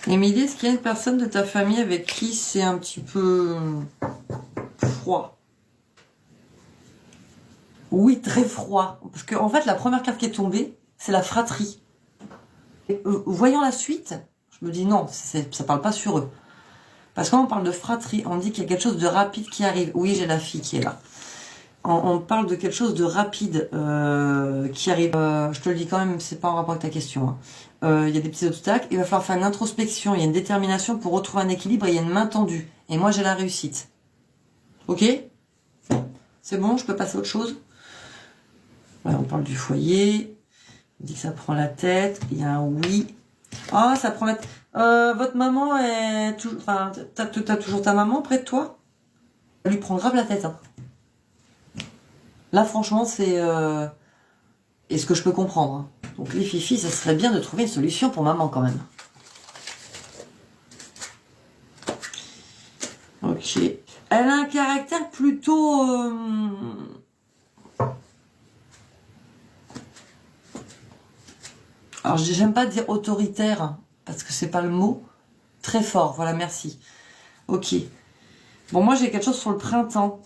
Émilie, est-ce qu'il y a une personne de ta famille avec qui c'est un petit peu froid? Oui, très froid. Parce que, en fait, la première carte qui est tombée, c'est la fratrie. Et, voyant la suite, je me dis non, ça parle pas sur eux. Parce que quand on parle de fratrie, on dit qu'il y a quelque chose de rapide qui arrive. Oui, j'ai la fille qui est là. On parle de quelque chose de rapide qui arrive. Je te le dis quand même, c'est pas en rapport avec ta question. Il y a des petits obstacles. Il va falloir faire une introspection. Il y a une détermination pour retrouver un équilibre. Et il y a une main tendue. Et moi, j'ai la réussite. Ok? C'est bon, je peux passer à autre chose? Voilà, on parle du foyer. On dit que ça prend la tête. Il y a un oui. Ah, ça prend la tête. Votre maman est toujours... Enfin, t'as toujours ta maman près de toi? Ça lui prend grave la tête, hein. Là, franchement, c'est... Et ce que je peux comprendre. Hein. Donc, les fifis, ça serait bien de trouver une solution pour maman, quand même. Ok. Elle a un caractère plutôt... Alors, j'aime pas dire autoritaire, hein, parce que c'est pas le mot. Très fort, voilà, merci. Ok. Bon, moi, j'ai quelque chose sur le printemps.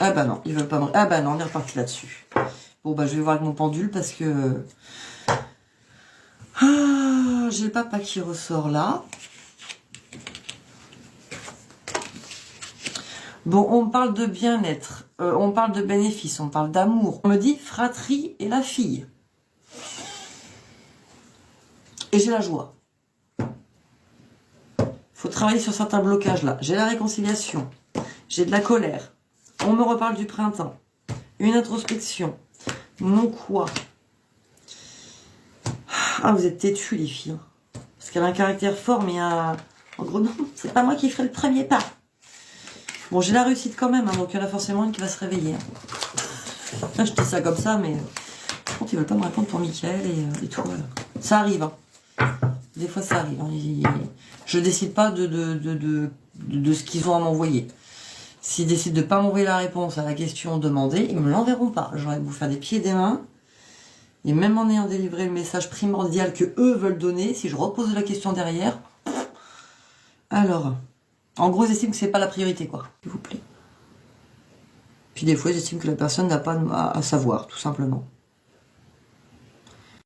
Ah bah non, ils veulent pas me... Ah bah non, on est reparti là-dessus. Bon bah je vais voir avec mon pendule parce que... Ah, j'ai le papa qui ressort là. Bon, on parle de bien-être, on parle de bénéfices, on parle d'amour. On me dit fratrie et la fille. Et j'ai la joie. Faut travailler sur certains blocages là. J'ai la réconciliation, j'ai de la colère. On me reparle du printemps. Une introspection. Mon quoi? Ah, vous êtes têtus, les filles. Parce qu'elle a un caractère fort, mais en gros, non, c'est pas moi qui ferai le premier pas. Bon, j'ai la réussite quand même, hein, donc il y en a forcément une qui va se réveiller. Là, je dis ça comme ça, mais... Par contre, ils veulent pas me répondre pour Mickaël et tout. Voilà. Ça arrive, hein. Des fois, ça arrive. Hein. Je décide pas de ce qu'ils ont à m'envoyer. S'ils décident de pas m'envoyer la réponse à la question demandée, ils me l'enverront pas. J'aurais beau faire des pieds et des mains. Et même en ayant délivré le message primordial que eux veulent donner, si je repose la question derrière... Alors, en gros, ils estiment que c'est pas la priorité, quoi. S'il vous plaît. Puis des fois, ils estiment que la personne n'a pas à savoir, tout simplement.